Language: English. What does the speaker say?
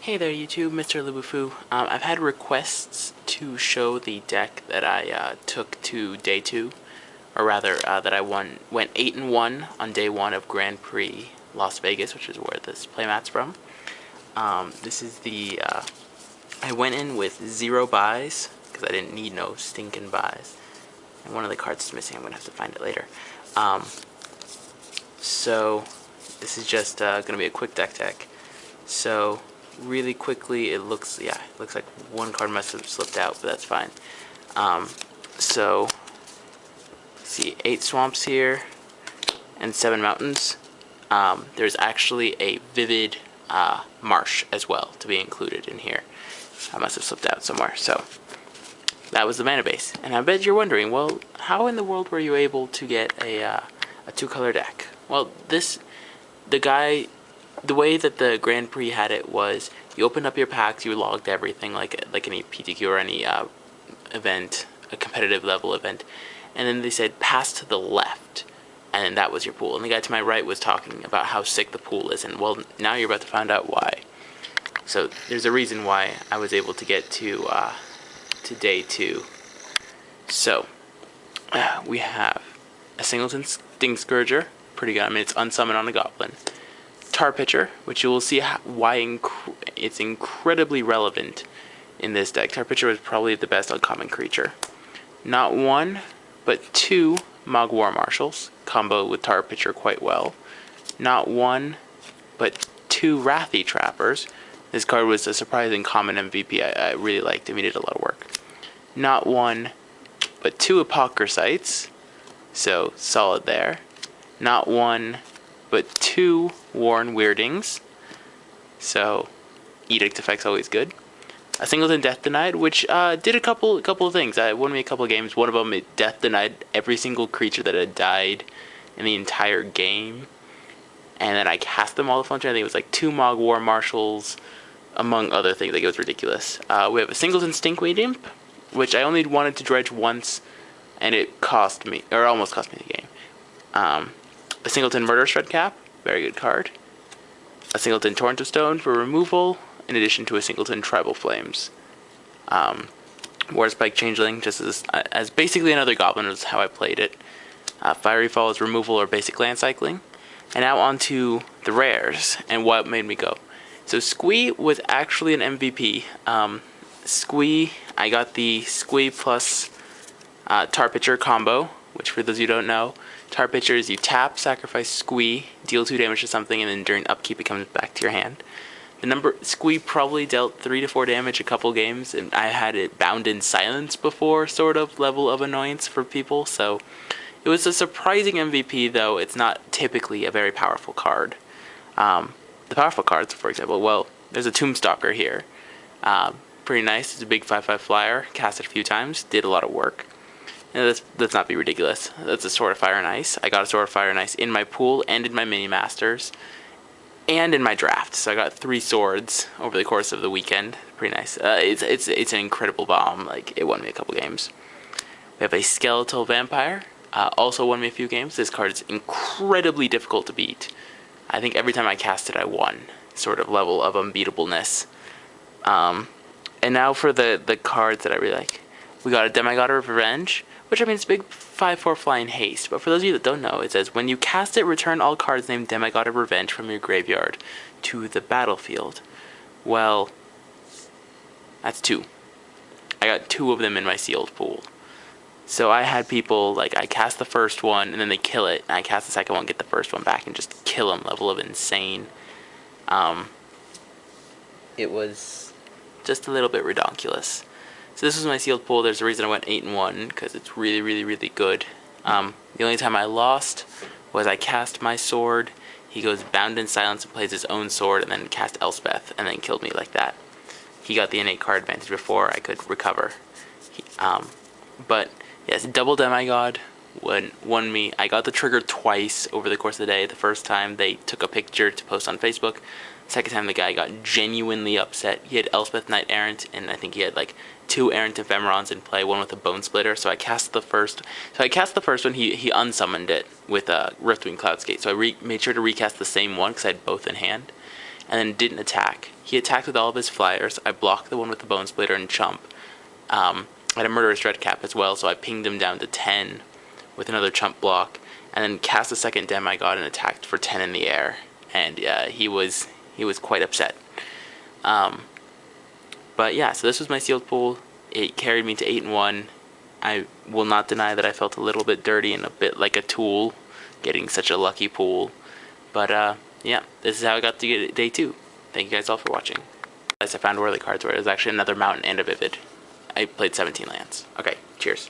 Hey there YouTube, Mrlubufu. I've had requests to show the deck that I took to day 2, or rather that I went 8-1 on day 1 of Grand Prix Las Vegas, which is where this playmat's from. This is the, I went in with 0 buys, because I didn't need no stinking buys. And one of the cards is missing, I'm going to have to find it later. So, this is just going to be a quick deck tech. So, really quickly, it looks like one card must have slipped out, but that's fine. So, see, 8 swamps here, and 7 mountains. There's actually a vivid marsh as well to be included in here. I must have slipped out somewhere, so that was the mana base. And I bet you're wondering, well, how in the world were you able to get a 2-color deck? Well, the way that the Grand Prix had it was you opened up your packs, you logged everything like any PTQ or any event, a competitive level event, and then they said pass to the left, and then that was your pool. And the guy to my right was talking about how sick the pool is, and well, now you're about to find out why. So there's a reason why I was able to get to day 2. So we have a Singleton Sting Scourger, pretty good. I mean, it's unsummoned on a goblin. Tar Pitcher, which you will see why it's incredibly relevant in this deck. Tar Pitcher is probably the best uncommon creature. Not 1, but 2 Mogg War Marshals, combo with Tar Pitcher quite well. Not 1, but 2 Wrathy Trappers. This card was a surprising common MVP. I really liked him. He did a lot of work. Not 1, but 2 Apocryphites, so solid there. Not 1, but 2 Worn Weirdings, so Edict effect's always good. A Singleton Death Denied, which did a couple of things. I won me a couple of games. One of them, it Death Denied every single creature that had died in the entire game, and then I cast them all the function. I think it was like 2 Mogg War Marshals, among other things. Like, it was ridiculous. We have a Singleton Stinkweed Imp, which I only wanted to dredge once, and it cost me, or almost cost me the game. A Singleton Murder Shred Cap, very good card. A Singleton Torrent of Stone for removal, in addition to a Singleton Tribal Flames. Warspike Changeling, just as basically another Goblin is how I played it. Fiery Fall is removal or basic land cycling. And now on to the rares, and what made me go. So Squee was actually an MVP. Squee, I got the Squee plus Tar Pitcher combo, which for those of you who don't know, Tar Pitcher is you tap, sacrifice Squee, deal 2 damage to something, and then during upkeep it comes back to your hand. Squee probably dealt 3 to 4 damage a couple games, and I had it bound in silence before, sort of level of annoyance for people, so it was a surprising MVP, though it's not typically a very powerful card. The powerful cards, for example, well, there's a Tombstalker here. Pretty nice. It's a big 5/5 flyer, cast it a few times, did a lot of work. Now, let's not be ridiculous. That's a Sword of Fire and Ice. I got a Sword of Fire and Ice in my pool and in my mini-masters and in my draft. So I got 3 swords over the course of the weekend. Pretty nice. It's an incredible bomb. Like, it won me a couple games. We have a Skeletal Vampire. Also won me a few games. This card is incredibly difficult to beat. I think every time I cast it, I won. Sort of level of unbeatableness. And now for the cards that I really like. We got a Demigod of Revenge, which, I mean, it's big 5/4 flying haste, but for those of you that don't know, it says, when you cast it, return all cards named Demigod of Revenge from your graveyard to the battlefield. Well, that's 2. I got 2 of them in my sealed pool. So I had people, like, I cast the first one, and then they kill it, and I cast the second one, get the first one back, and just kill them, level of insane. It was just a little bit redonkulous. So this was my sealed pool. There's a reason I went 8-1, because it's really, really, really good. The only time I lost was I cast my sword, he goes bound in silence and plays his own sword, and then cast Elspeth, and then killed me like that. He got the innate card advantage before I could recover. But yes, double Demigod won me. I got the trigger twice over the course of the day. The first time they took a picture to post on Facebook. Second time the guy got genuinely upset. He had Elspeth Knight Errant, and I think he had like 2 Errant Ephemerons in play, one with a Bone Splitter. So I cast the first one, he unsummoned it with a Riftwing Cloudskate. So I made sure to recast the same one because I had both in hand. and then didn't attack. He attacked with all of his flyers. I blocked the one with the Bone Splitter and Chump. I had a Murderous Redcap as well, so I pinged him down to 10 with another Chump block, and then cast a second Demigod and attacked for 10 in the air. And he was quite upset. But yeah, so this was my sealed pool. It carried me to 8-1. I will not deny that I felt a little bit dirty and a bit like a tool getting such a lucky pool. But yeah, this is how I got to get day 2. Thank you guys all for watching. Guys, I found where the cards were. It was actually another mountain and a vivid. I played 17 lands. Okay, cheers.